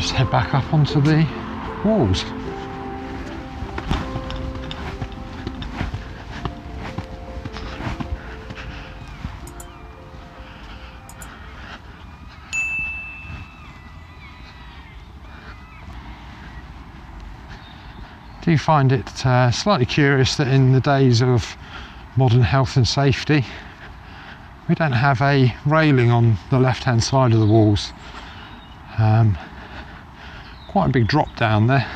just head back up onto the walls. Do you find it slightly curious that in the days of modern health and safety, we don't have a railing on the left hand side of the walls? Quite a big drop down there,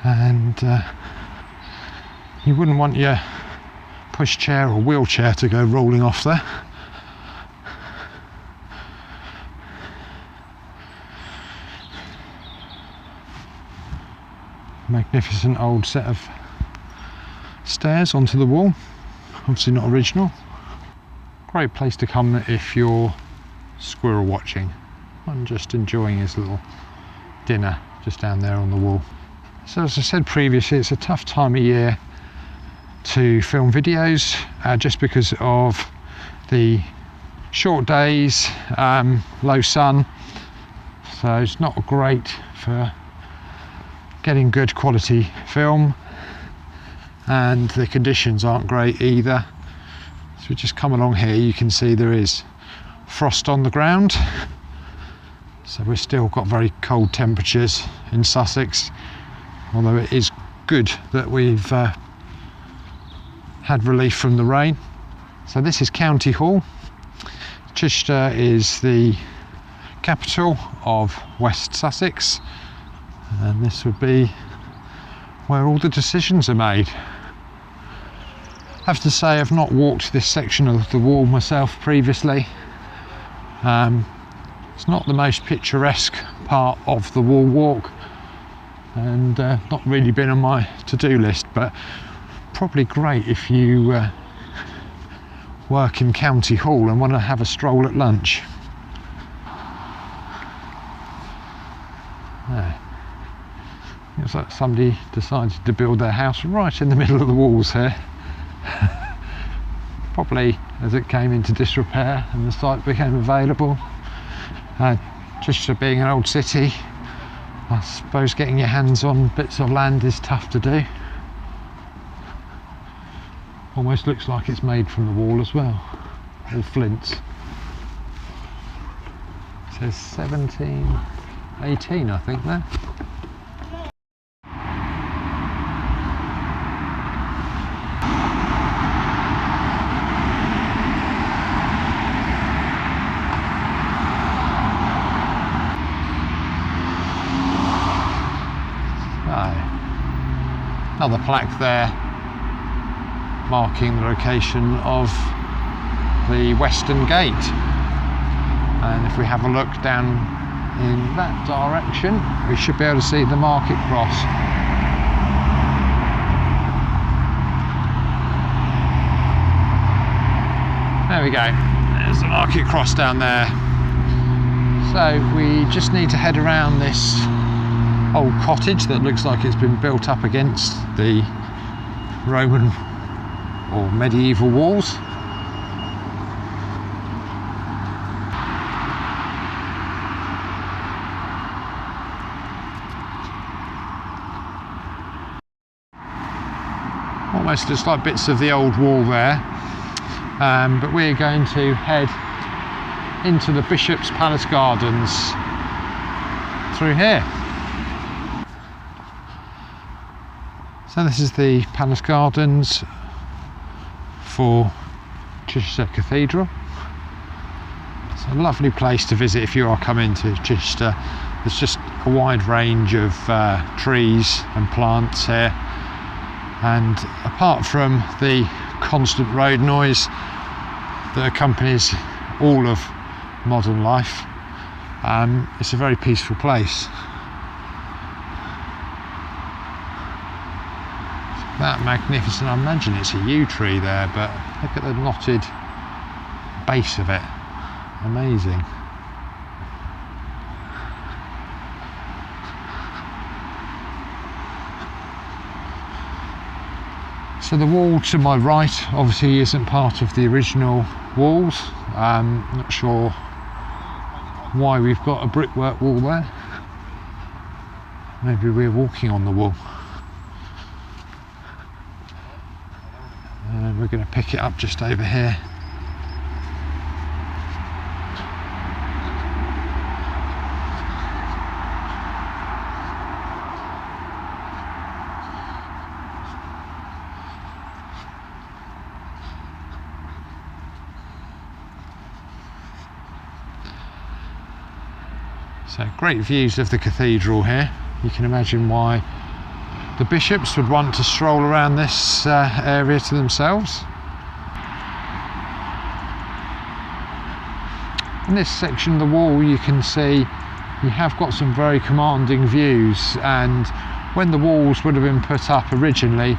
and you wouldn't want your pushchair or wheelchair to go rolling off there. Magnificent old set of stairs onto the wall, obviously not original. Great place to come if you're squirrel watching and just enjoying his little dinner just down there on the wall. So as I said previously, it's a tough time of year to film videos just because of the short days, low sun, so it's not great for getting good quality film, and the conditions aren't great either. So we just come along here, you can see there is frost on the ground, so we've still got very cold temperatures in Sussex, although it is good that we've had relief from the rain. So this is County Hall. Chichester is the capital of West Sussex, and this would be where all the decisions are made. I have to say I've not walked this section of the wall myself previously. It's not the most picturesque part of the wall walk, and not really been on my to-do list, but probably great if you work in County Hall and want to have a stroll at lunch. There. Looks like somebody decided to build their house right in the middle of the walls here. Probably as it came into disrepair and the site became available. Just being an old city, I suppose getting your hands on bits of land is tough to do. Almost looks like it's made from the wall as well, all flints. It says 1718 I think there. Another plaque there marking the location of the western gate, and if we have a look down in that direction we should be able to see the market cross. There we go, there's the market cross down there. So we just need to head around this old cottage that looks like it's been built up against the Roman or medieval walls. Almost just like bits of the old wall there, but we're going to head into the Bishop's Palace Gardens through here. So this is the Palace Gardens for Chichester Cathedral. It's a lovely place to visit if you are coming to Chichester. There's just a wide range of trees and plants here, and apart from the constant road noise that accompanies all of modern life, it's a very peaceful place. That magnificent, I imagine it's a yew tree there, but look at the knotted base of it, amazing. So the wall to my right obviously isn't part of the original walls. Not sure why we've got a brickwork wall there, Maybe we're walking on the wall. And we're going to pick it up just over here. So great views of the cathedral here. You can imagine why the bishops would want to stroll around this area to themselves. In this section of the wall you can see you have got some very commanding views, and when the walls would have been put up originally,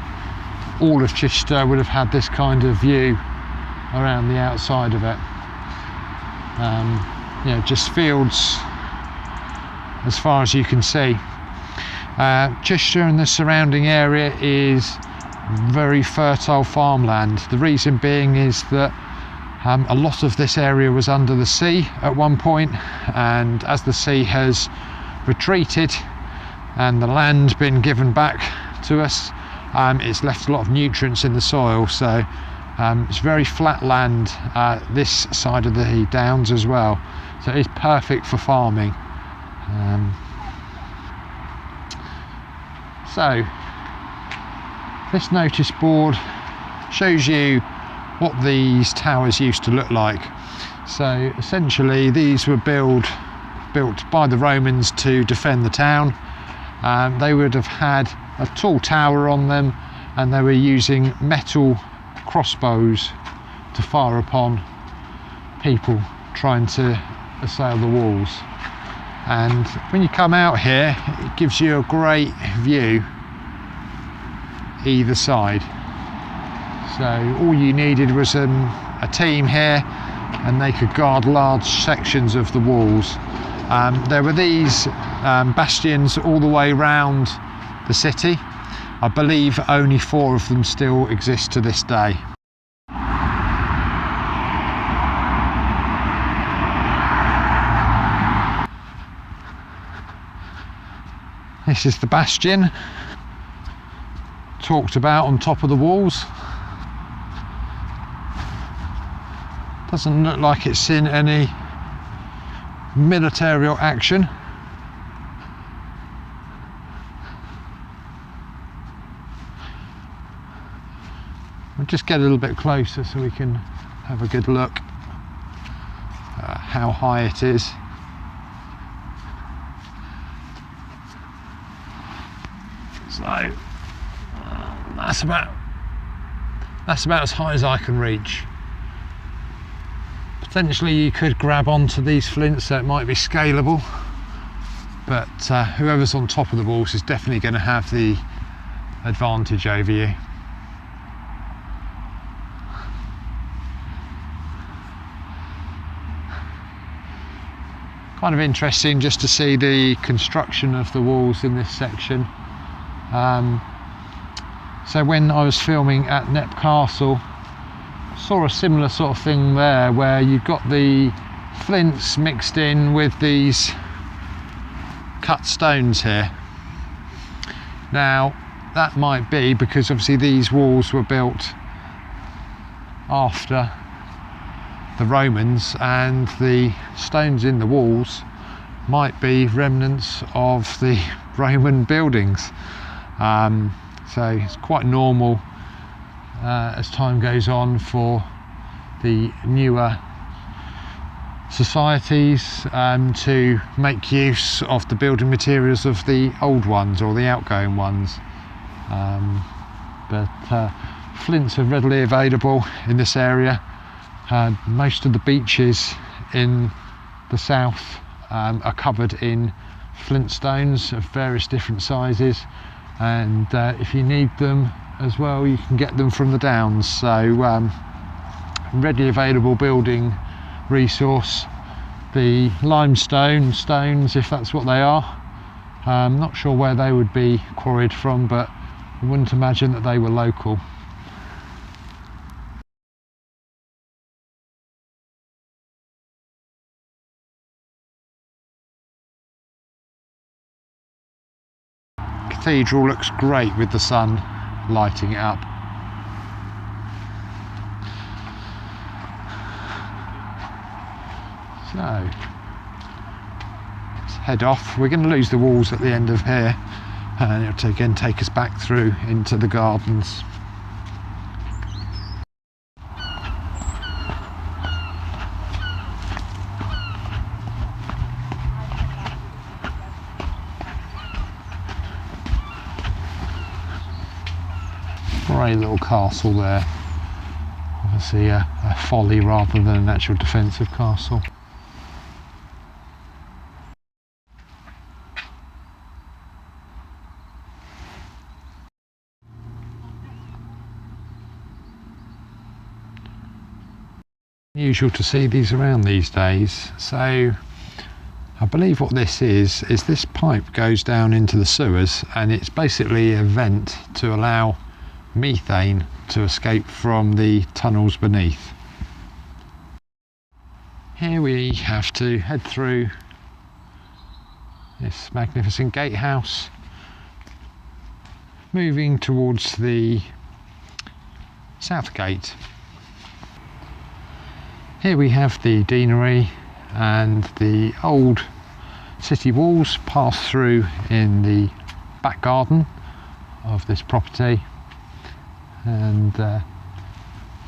all of Chichester would have had this kind of view around the outside of it. You know, just fields as far as you can see. Chichester and the surrounding area is very fertile farmland. The reason being is that a lot of this area was under the sea at one point, and as the sea has retreated and the land been given back to us, it's left a lot of nutrients in the soil. So it's very flat land this side of the downs as well, so it's perfect for farming. So this notice board shows you what these towers used to look like. So essentially these were built by the Romans to defend the town. They would have had a tall tower on them, and they were using metal crossbows to fire upon people trying to assail the walls. And when you come out here, it gives you a great view either side. So all you needed was a team here, and they could guard large sections of the walls. There were these bastions all the way around the city. I believe only 4 of them still exist to this day. This is the bastion talked about on top of the walls. Doesn't look like it's in any military action. We'll just get a little bit closer so we can have a good look at how high it is. So that's about as high as I can reach. Potentially you could grab onto these flints, so it might be scalable, but whoever's on top of the walls is definitely going to have the advantage over you. Kind of interesting just to see the construction of the walls in this section. So when I was filming at Knepp Castle, saw a similar sort of thing there, where you've got the flints mixed in with these cut stones here. Now that might be because obviously these walls were built after the Romans, and the stones in the walls might be remnants of the Roman buildings. So it's quite normal as time goes on for the newer societies to make use of the building materials of the old ones or the outgoing ones. But flints are readily available in this area. Most of the beaches in the south are covered in flint stones of various different sizes, and if you need them as well, you can get them from the downs. So readily available building resource. The limestone stones, if that's what they are, I'm not sure where they would be quarried from, but I wouldn't imagine that they were local. cathedral looks great with the sun lighting it up. So let's head off. We're going to lose the walls at the end of here, and it'll again take us back through into the gardens. Great little castle there. Obviously a folly rather than an actual defensive castle. Usual to see these around these days. So I believe what this is this pipe goes down into the sewers, and it's basically a vent to allow methane to escape from the tunnels beneath. Here we have to head through this magnificent gatehouse, moving towards the south gate. Here we have the deanery, and the old city walls pass through in the back garden of this property, and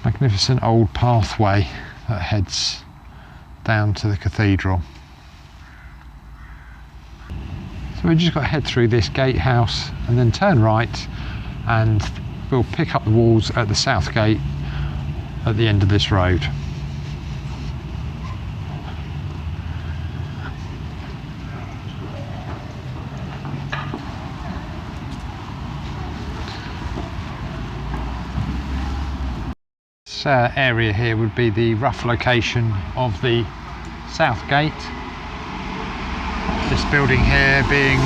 magnificent old pathway that heads down to the cathedral. So we've just got to head through this gatehouse and then turn right, and we'll pick up the walls at the south gate at the end of this road. This area here would be the rough location of the south gate. This building here being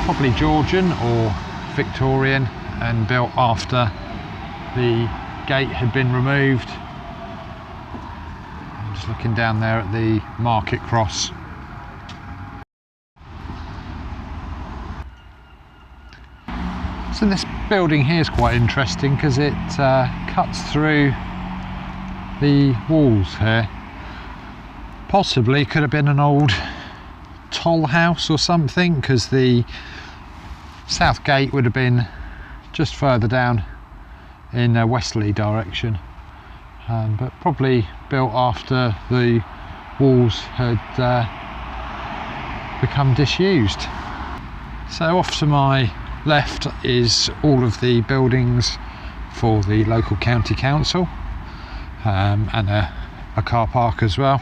probably Georgian or Victorian, and built after the gate had been removed. I'm just looking down there at the market cross. So this building here is quite interesting because it cuts through the walls here. Possibly could have been an old toll house or something, because the south gate would have been just further down in a westerly direction, but probably built after the walls had become disused. So off to my left is all of the buildings for the local county council, and a car park as well.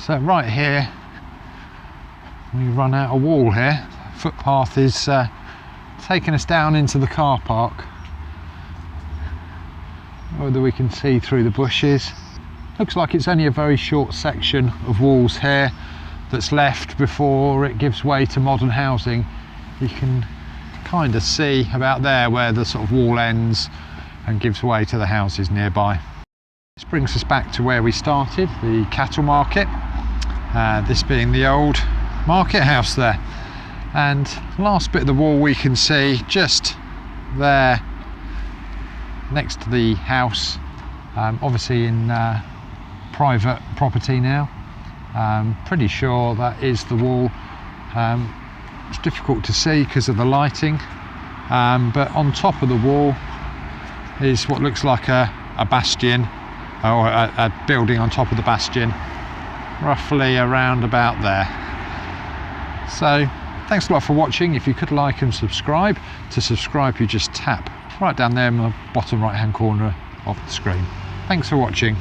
So right here, we run out of wall here. Footpath is taking us down into the car park. Whether we can see through the bushes. Looks like it's only a very short section of walls here that's left before it gives way to modern housing. You can kind of see about there where the sort of wall ends and gives way to the houses nearby. This brings us back to where we started, the cattle market. This being the old market house there, and last bit of the wall we can see just there next to the house, obviously in private property now. Pretty sure that is the wall. It's difficult to see because of the lighting, but on top of the wall is what looks like a bastion, or a building on top of the bastion, roughly around about there. So thanks a lot for watching. If you could like and subscribe. To subscribe, you just tap right down there in the bottom right hand corner of the screen. Thanks for watching.